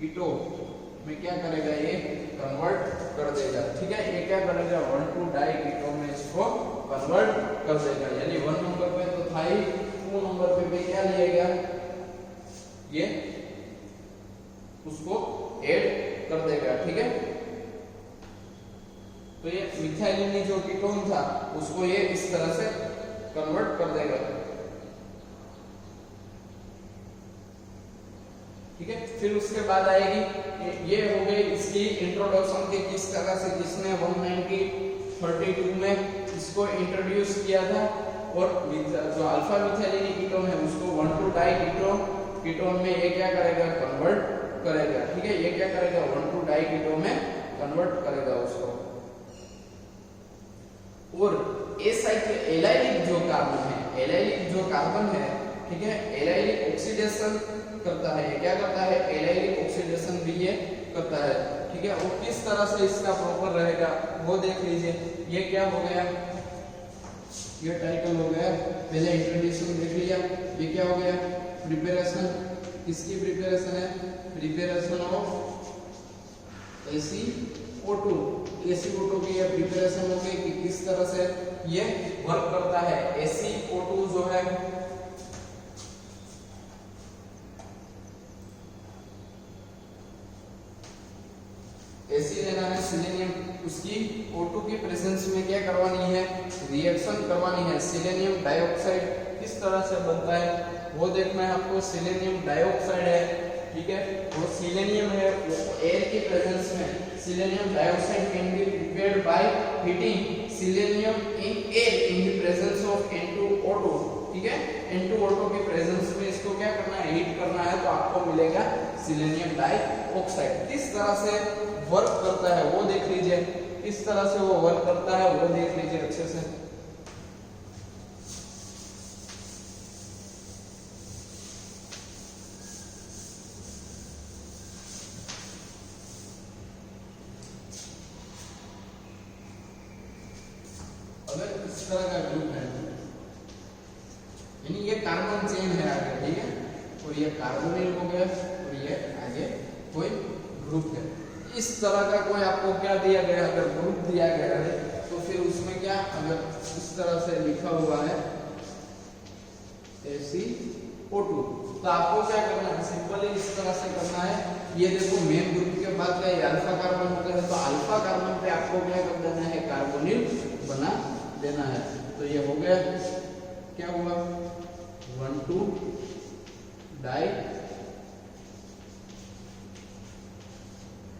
कीटो में क्या करेगा, ये कन्वर्ट कर देगा, ठीक है। ये क्या करेगा 1,2 डाई कीटो में इसको कन्वर्ट कर देगा, यानी 1 नंबर पे तो था ही, 2 नंबर पे भी क्या लिएगा, ये उसको ऐड कर देगा, ठीक है। तो ये मिथाइलिन जो कीटोन था उसको ये इस तरह से कन्वर्ट कर देगा, ठीक है। फिर उसके बाद आएगी, ये हो गई इसकी इंट्रोडक्शन के किस तरह से जिसने 1932 में इसको इंट्रोड्यूस किया था, और जो अल्फा मिथाइलिन कीटोन है उसको 1,2 डाई कीटोन में ये क्या करेगा, कन्वर्ट करेगा, ठीक है। ये क्या करेगा 1,2 डाई कीटोन में कन्वर्ट करेगा उसको। और एलाइलिक जो कार्बन है, एलाइलिक जो कार्बन है, ठीक है, एलाइलिक ऑक्सीडेशन करता है, क्या करता है, एलाइलिक ऑक्सीडेशन भी ये करता है, ठीक है। वो किस तरह से इसका प्रॉपर रहेगा वो देख लीजिए। ये क्या हो गया, ये टाइटल हो गया, पहले इंट्रोडक्शन देख लिया। ये क्या हो गया, प्रिपरेशन, किसकी प्रिपरेशन है, प्रिपरेशन ऑफ ACO2 की ये प्रिपरेशन हो गई कि किस तरह से ये वर्क करता है। ACO2 जो है लेना है, सिलेनियम, उसकी O2 की प्रेजेंस में क्या करवानी है, रिएक्शन करवानी है। सिलेनियम डाइऑक्साइड किस तरह से बनता है वो देखना है आपको। सिलेनियम डाइऑक्साइड है, ठीक है, वो सिलेनियम है, एयर की प्रेजेंस में selenium dioxide can be prepared by heating selenium in air in the presence of N2O2, ठीक है। N2O2 की प्रेजेंस में इसको क्या करना है, हीट करना है, तो आपको मिलेगा सिलेनियम डाइऑक्साइड। किस तरह से वर्क करता है वो देख लीजिए, किस तरह से वो वर्क करता है वो देख लीजिए अच्छे से। अगर इस तरह का ग्रुप है, यानी ये कार्बन चेन है आगे, ठीक है, और ये कार्बोनिल हो गया और ये आगे कोई ग्रुप है। इस तरह का कोई आपको क्या दिया गया, अगर ग्रुप दिया गया है तो फिर उसमें क्या, अगर इस तरह से लिखा हुआ है ACO2 तो आपको क्या करना है, सिंपली इस तरह से करना है। ये देखो मेन ग्रुप के बाद का ये अल्फा कार्बन होता है, तो अल्फा कार्बन पे आपको क्या कर देना है, कार्बोनिल बना देना है। तो ये हो गया, क्या हुआ 1,2 डाई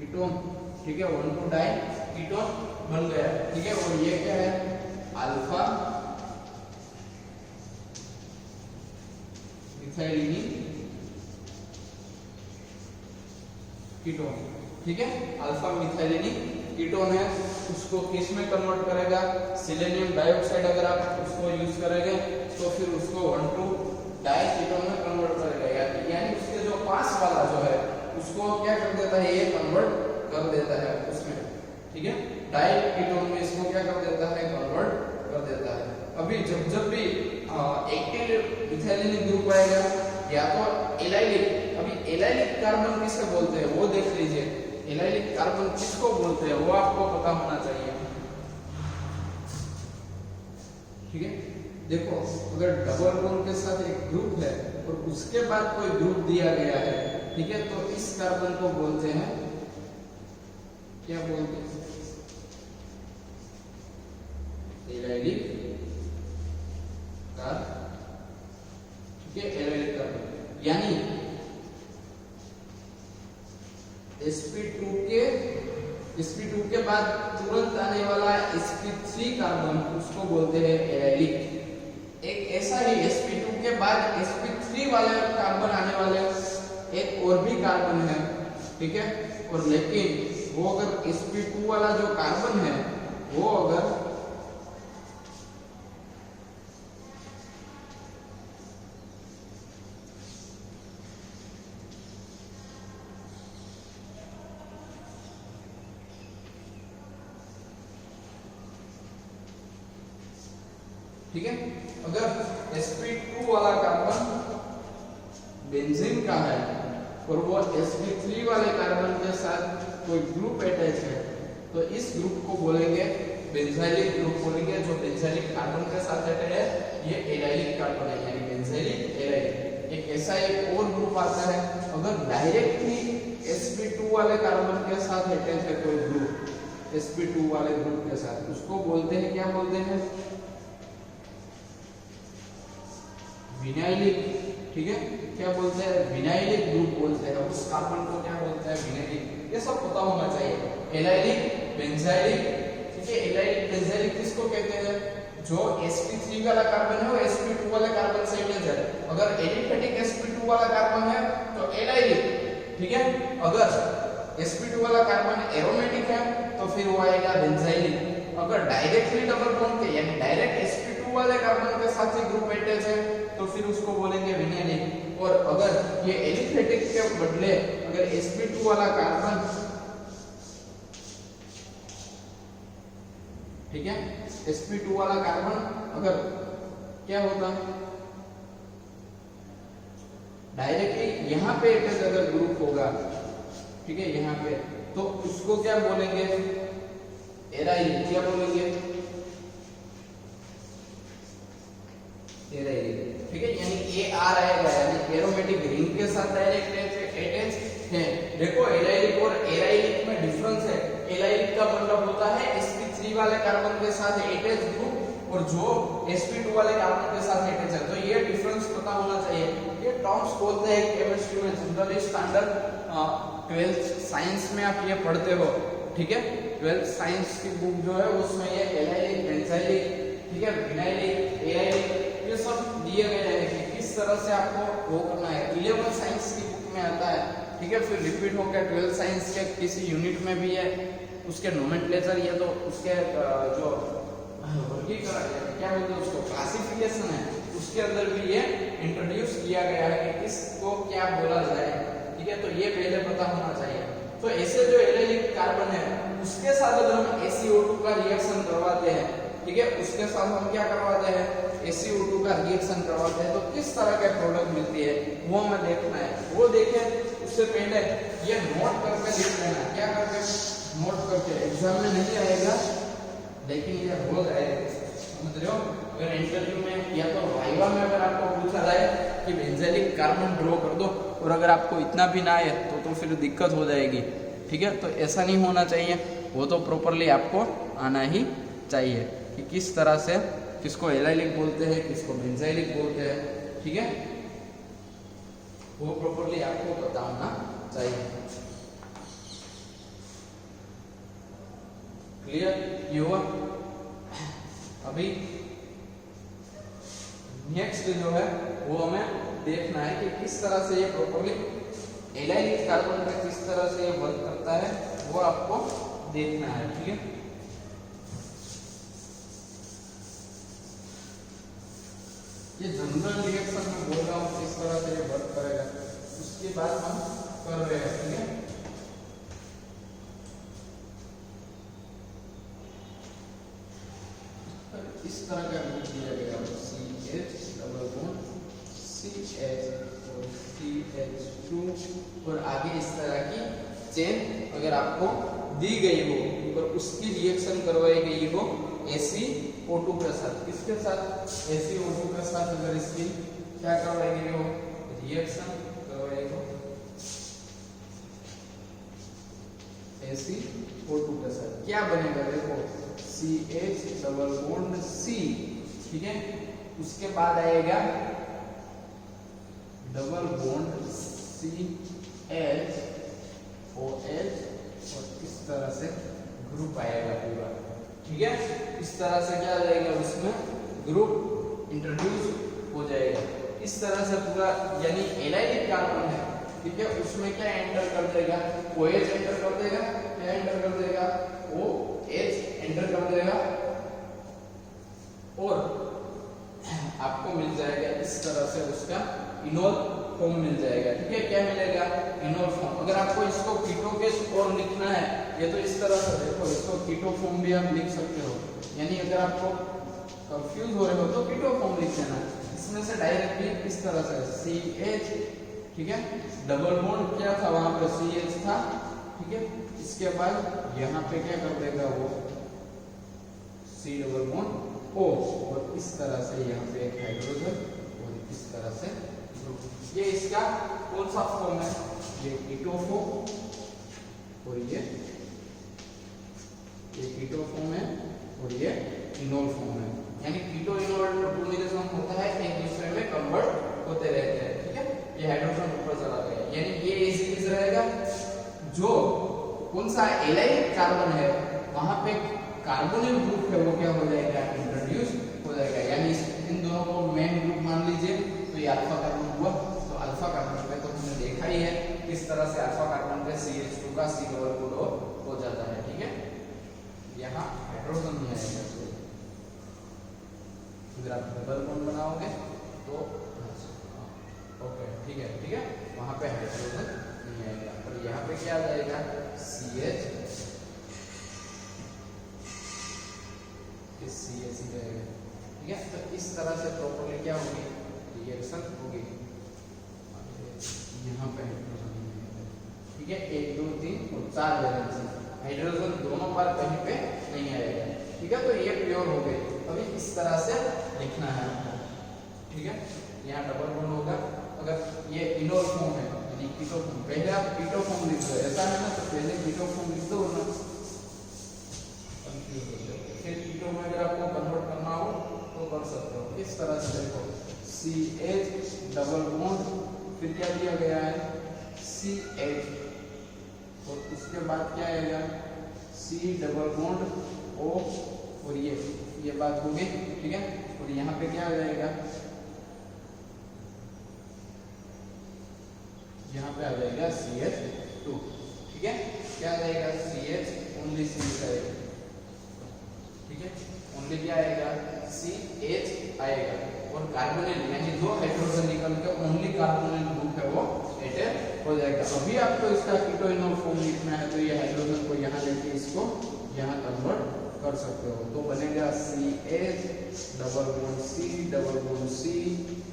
कीटोन, ठीक है, 1,2 डाई कीटोन बन गया, ठीक है। और ये क्या है, अल्फा मिथाइलिन कीटोन, ठीक है, अल्फा मिथाइलिन कीटोन है, उसको किस में कन्वर्ट करेगा, सिलेनियम डाइऑक्साइड अगर आप उसको यूज करेंगे तो फिर उसको 1,2 डाई कीटोन में कन्वर्ट करेगा, यानी उसके जो पास वाला जो है उसको क्या कर देता है, ये कन्वर्ट कर देता है उसमें, ठीक है, डाई कीटोन में इसको क्या कर देता है, कन्वर्ट कर देता है। अभी जब भी एक्टिव मिथाइलिन ग्रुप आएगा या तो एलाइलिक, अभी एलाइलिक कार्बन किसे बोलते हैं वो देख लीजिए। एलाइलिक कार्बन किसको बोलते हैं वो आपको पता होना चाहिए। ठीक है। देखो अगर डबल बॉन्ड के साथ एक ग्रुप है और उसके बाद कोई ग्रुप दिया गया है, ठीक है, तो इस कार्बन को बोलते हैं, क्या बोलते हैं, एराइलिक कार्बन, ठीक है, एराइलिक कार्बन। यानी sp2 के बाद तुरंत आने वाला sp3 कार्बन, उसको बोलते हैं एराइलिक। एक ऐसा ही sp2 के बाद sp3 वाले कार्बन आने वाले एक और भी कार्बन है, ठीक है, और लेकिन वो अगर sp2 वाला जो कार्बन है वो अगर ठीक है, अगर sp2 वाला कार्बन बेंजीन का है और वो sp3 वाले कार्बन के साथ कोई ग्रुप अटैच है, तो इस ग्रुप को बोलेंगे बेंजाइलिक ग्रुप बोलेंगे। जो बेंजाइलिक कार्बन के साथ अटैच है ये एराइलिक कार्बन है, यानी बेंजाइलिक एराइलिक। एक ऐसा एक और ग्रुप आता है, अगर डायरेक्टली sp2 वाले कार्बन के साथ अटैच है कोई ग्रुप, sp2 वाले ग्रुप के साथ, उसको बोलते हैं, क्या बोलते हैं, विनाइलिक, ठीक है, क्या बोलते हैं, विनाइलिक ग्रुप बोलते हैं। उस कार्बन को क्या बोलते हैं, विनाइलिक। ये सब पता होना चाहिए। एलाइलिक, बेंजाइलिक, ठीक है, एलाइलिक बेंजाइलिक किसको कहते हैं, जो sp3 वाला कार्बन है वो sp2 वाले कार्बन से अटैच है। अगर एलिफेटिक sp2 वाला कार्बन है तो एलाइलिक, ठीक है, अगर sp2 वाला कार्बन एरोमेटिक है तो फिर वो आएगा बेंजाइलिक। अगर डायरेक्टली डबल बॉन्ड के यानी डायरेक्ट sp2 वाले कार्बन के साथ ही ग्रुप अटैच है तो फिर उसको बोलेंगे विनाइलिक। और अगर ये एलिफेटिक के बदले अगर sp2 वाला कार्बन, ठीक है, sp2 वाला कार्बन अगर क्या होता, डायरेक्टली यहां पे अटैच अगर ग्रुप होगा, ठीक है, यहां पे, तो उसको क्या बोलेंगे, एराइलिक। क्या बोलेंगे, एराइलिक, ठीक है, यानी AR आएगा, यानी एरोमेटिक रिंग के साथ डायरेक्ट अटैच है। देखो एराइलिक और एराइलिक में डिफरेंस है। एराइलिक का मतलब होता है sp3 वाले कार्बन के साथ अटैच ग्रुप और जो sp2 वाले कार्बन के साथ अटैच है, तो ये डिफरेंस पता होना चाहिए। ये टर्म्स बोलते हैं केमिस्ट्री में, जनरली स्टैंडर्ड 12th साइंस में आप ये पढ़ते हो, ठीक है, 12th साइंस की बुक जो है उसमें ये एलाइलिक, बेंजाइलिक, ठीक है, विनाइलिक, एराइलिक, ये सब दिए गए हैं कि किस तरह से आपको वो करना है। 11th साइंस की बुक में आता है, ठीक है, फिर रिपीट होकर 12th साइंस के किसी यूनिट में भी है, उसके नोमेनक्लेचर या तो उसके जो वर्गीकरण है, क्या बोलते हैं उसको, क्लासिफिकेशन है, उसके अंदर भी ये इंट्रोड्यूस किया गया है कि किसको क्या बोला जाए, ठीक है, तो ये पहले पता होना चाहिए। तो ऐसे जो एराइलिक कार्बन है उसके साथ अगर हम ACO2 का रिएक्शन करवाते हैं, ठीक है, उसके साथ हम क्या करवाते हैं, ACO2 का रिएक्शन करवाते हैं, तो किस तरह के प्रोडक्ट मिलती है वो हमें देखना है। वो देखें उससे पहले ये नोट करके लिख लेना, क्या करके, नोट करके, एग्जाम में नहीं आएगा लेकिन ये हो जाएगा, समझ रहे हो। अगर इंटरव्यू में या तो वाइवा में अगर आपको पूछा जाए कि बेंजाइलिक कार्बन ड्रॉ कर दो और अगर आपको इतना भी ना आए तो फिर दिक्कत हो जाएगी, ठीक है, तो ऐसा नहीं होना चाहिए। वो तो प्रॉपरली आपको आना ही चाहिए कि किस तरह से किसको एलाइलिक बोलते हैं, किसको बेंजाइलिक बोलते हैं, ठीक है, वो प्रॉपरली आपको पता होना चाहिए। क्लियर, ये हुआ। अभी नेक्स्ट जो है वो हमें देखना है कि किस तरह से ये प्रॉपरली एलाइलिक कार्बन का किस तरह से ये वर्क करता है, वो आपको देखना है, ठीक है। ये जनरल रिएक्शन में बोल रहा हूँ किस तरह से ये वर्क करेगा, उसके बाद हम कर रहे हैं, ठीक है। इस तरह का ग्रुप दिया गया CH डबल बॉन्ड CH और CH2 और आगे इस तरह की चेन अगर आपको दी गई हो और उसकी रिएक्शन करवाई गई हो AC SiO2 के साथ, किसके साथ? SiO2 के साथ अगर इसकी क्या करवाएगी वो रिएक्शन करवाएगी SiO2 के साथ, क्या बनेगा देखो CH डबल बॉन्ड C, ठीक है। उसके बाद आएगा डबल बॉन्ड CH OH और इस तरह से ग्रुप आएगा पूरा, ठीक है। इस तरह से क्या आ जाएगा उसमें ग्रुप इंट्रोड्यूस हो जाएगा इस तरह से पूरा, यानी एलाइलिक कार्बन है, ठीक है। उसमें क्या एंटर कर देगा OH एंटर कर देगा, क्या एंटर कर देगा OH एंटर कर देगा और आपको मिल जाएगा इस तरह से उसका इनोल फॉर्म मिल जाएगा, ठीक है। क्या मिलेगा इनोल फॉर्म। अगर आपको इसको कीटो के स्कोर लिखना है ये तो इस तरह से देखो, इसको कीटो फॉर्म भी आप लिख सकते हो, यानी अगर आपको कंफ्यूज हो रहे हो तो कीटो फॉर्म लिख देना। इसमें से डायरेक्टली इस तरह से CH, ठीक है, डबल बॉन्ड क्या था वहां पे CH था, ठीक है। इसके बाद यहाँ पे क्या कर देगा वो C डबल बॉन्ड O और इस तरह से यहाँ पे एक हाइड्रोजन और इस तरह से ये इसका कौन सा फॉर्म है, ये कीटो फॉर्म और ये कीटो फॉर्म है और ये इनोल फॉर्म है, यानी कीटो इनोल टूनिज्म होता है एक दूसरे में कन्वर्ट होते रहते हैं, ठीक है। ये हाइड्रोजन ऊपर चला गया, यानी ये एसिड रहेगा जो कौन सा एलाइलिक कार्बन है वहां पे कार्बोनिल ग्रुप है वो क्या हो जाएगा इंट्रोड्यूस हो जाएगा, यानी इन दोनों को मेन ग्रुप मान लीजिए तो ये अल्फा कार्बन हुआ। तो अल्फा कार्बन पे तो हमने देखा ही है किस तरह से अल्फा कार्बन पे CH2 का C डबल बॉन्ड हो जाता है, ठीक है। यहाँ हाइड्रोजन नहीं आएगा, अगर आप डबल बॉन्ड बनाओगे तो ओके, ठीक है, ठीक है, वहां पे हाइड्रोजन नहीं आएगा और यहाँ पे क्या आ जाएगा CH, CH ही रहेगा, ठीक है। तो इस तरह से प्रॉपर्ली क्या होगी रिएक्शन होगी, यहाँ पे हाइड्रोजन नहीं आएगा, ठीक है। 1 2 3 और 4 वैलेंसी हाइड्रोजन दोनों बार कहीं पे नहीं आएगा, ठीक है। तो ये प्योर हो गई। अभी इस तरह से लिखना है आपको, ठीक है। यहाँ डबल बॉन्ड होगा, अगर ये इनोल फॉर्म है यानी कीटो फॉर्म, पहले आप कीटो फॉर्म लिख दो, ऐसा है ना, तो पहले कीटो फॉर्म लिख दो ना, कंफ्यूज हो जाओगे। फिर कीटो में अगर आपको कन्वर्ट करना हो तो कर सकते हो इस तरह से, देखो CH डबल बॉन्ड फिर क्या दिया गया है CH और उसके बाद क्या आएगा C डबल बॉन्ड O और ये बात होगी, ठीक है। और यहाँ पे क्या आ जाएगा, यहाँ पे आ जाएगा CH2, ठीक है। क्या आ जाएगा CH ओनली C आएगा, ठीक है। ओनली क्या आएगा CH आएगा और कार्बोनिल यानी दो हाइड्रोजन निकल के ओनली कार्बोनिल ग्रुप है वो एटेन हो जाएगा। अभी आपको इसका कीटो इनोल फॉर्म लिखना है तो ये हाइड्रोजन को यहाँ लेके इसको यहाँ कन्वर्ट कर सकते हो, तो बनेगा CH double bond C double bond C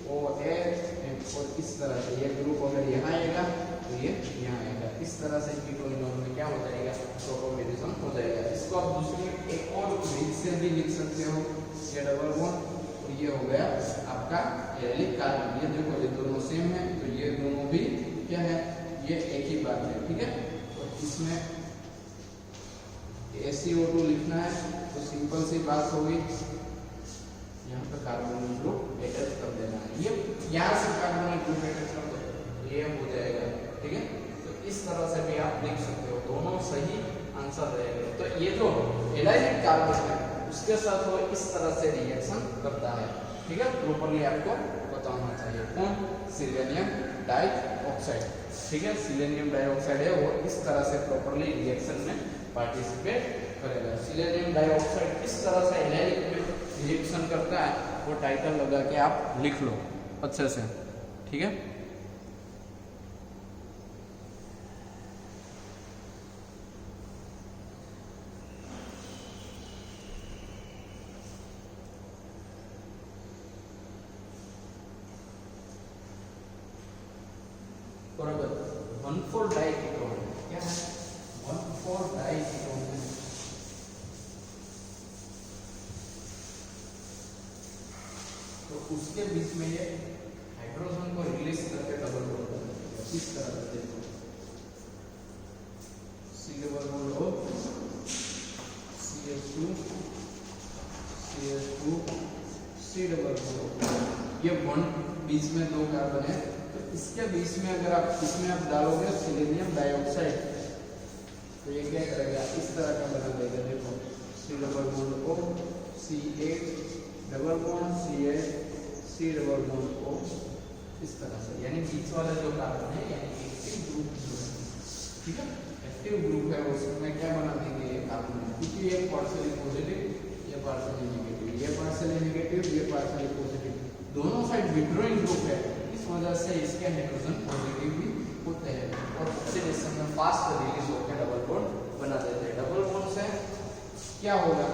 OH और इस तरह से ये ग्रुप अगर यहाँ आएगा तो ये यहाँ आएगा, इस तरह से कीटो इनोल में क्या हो जाएगा प्रोटोमेरिज्म हो जाएगा। इसको आप दूसरी एक और विधि से भी लिख सकते हो, ये डबल बॉन्ड और ये हो गया आपका एलाइलिक कार्बन। ये देखो ये दोनों सेम है तो ये दोनों भी क्या है ये एक ही बात है, ठीक है। और इसमें SiO2 लिखना है तो सिंपल सी बात होगी, यहाँ पे कार्बोनिल ग्रुप अटैच कर देना है, ये यहाँ से कार्बोनिल ग्रुप अटैच कर दो ये हो जाएगा, ठीक है। तो इस तरह से भी आप लिख सकते हो, दोनों सही आंसर रहेगा। तो ये जो एलाइलिक कार्बन है उसके साथ वो इस तरह से रिएक्शन करता है, ठीक है। प्रॉपर्ली आपको बताना चाहिए कौन सिलेनियम डाइऑक्साइड, ठीक है। सिलेनियम डाइऑक्साइड है वो इस तरह से प्रॉपर्ली रिएक्शन में पार्टिसिपेट करेगा। सिलेनियम डाइऑक्साइड किस तरह से एलाइलिक में रिएक्शन करता है वो टाइटल लगा के आप लिख लो अच्छे से, ठीक है। बराबर 1,4-डाइकीटोन क्या है 1,4-डाइकीटोन तो उसके बीच में ये हाइड्रोजन को रिलीज करके डबल बॉन्ड बनाएगा। इस तरह से देखो, C double bond O CH2 CH2 C double bond O, ये बॉन्ड बीच में दो कार्बन है, तो इसके बीच में अगर आप इसमें आप डालोगे सिलिकॉन डाइऑक्साइड, तो ये क्या करेगा, इस तरह का बना देगा। देखो C double bond O C8 double bond C8 C double bond O, इस तरह से, यानी बीच वाला जो कार्बन है यानी एक्टिव ग्रुप जो है, ठीक है, एक्टिव ग्रुप है, उसमें क्या बना देंगे ये कार्बन, क्योंकि ये पार्शियली पॉजिटिव, ये पार्शियली नेगेटिव, ये पार्शियली नेगेटिव, ये पार्शियली पॉजिटिव, दोनों साइड विड्रॉइंग ग्रुप है, इस वजह से इसके हाइड्रोजन पॉजिटिव भी होते हैं और ऑक्सीडेशन में फास्ट रिलीज होकर डबल बॉन्ड बना देते हैं। डबल बॉन्ड से क्या होगा,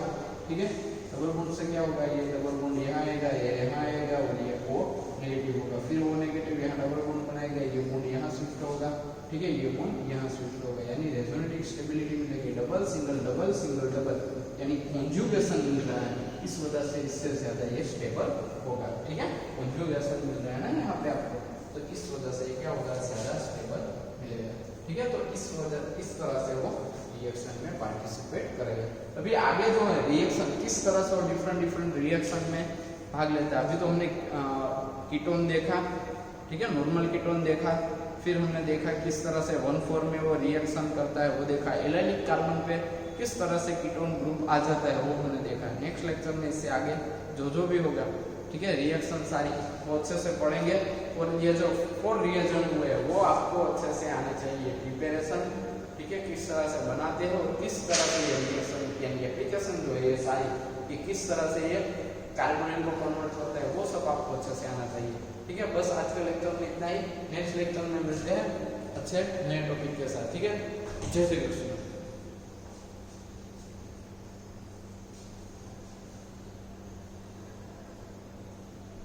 ठीक है, डबल बॉन्ड से क्या होगा, ये डबल बॉन्ड यहाँ आएगा, ये यहाँ आएगा और ये O नेगेटिव होगा, फिर O नेगेटिव यहाँ डबल बॉन्ड बनाएगा, ये बॉन्ड यहाँ शिफ्ट होगा, ठीक है, ये बॉन्ड यहाँ शिफ्ट होगा, यानी रेजोनेटिव स्टेबिलिटी मिलेगी, double single double single double, यानी कॉन्जुगेशन मिल रहा है, इस वजह से इससे ज्यादा ये स्टेबल होगा, ठीक है, कॉन्जुगेशन मिल रहा है ना यहाँ पे आपको, तो इस वजह से ये क्या होगा, ज्यादा स्टेबल मिलेगा, ठीक है, तो इस तरह से वो रिएक्शन में पार्टिसिपेट करेगा। अभी आगे जो है रिएक्शन किस तरह से डिफरेंट रिएक्शन में भाग लेता है, अभी तो हमने कीटोन देखा, ठीक है, नॉर्मल कीटोन देखा, फिर हमने देखा किस तरह से 1,4 में वो रिएक्शन करता है, वो देखा, एलाइलिक कार्बन पे किस तरह से कीटोन ग्रुप आ जाता है वो हमने देखा। नेक्स्ट लेक्चर में इससे आगे जो भी होगा, ठीक है, रिएक्शन सारी वो अच्छे से पढ़ेंगे और ये जो 4 रिएजेंट हुए वो आपको अच्छे से आने चाहिए, प्रिपरेशन, ठीक है, किस तरह से बनाते हो, किस तरह से ये रिएक्शन यानी एप्लीकेशन जो है ये सारी कि किस तरह से ये कार्बोनिल को कन्वर्ट होता है, वो सब आपको अच्छे से आना चाहिए, ठीक है। बस आज के लेक्चर में इतना ही, नेक्स्ट लेक्चर में मिलते हैं अच्छे नए टॉपिक के साथ, ठीक है। जय श्री कृष्ण।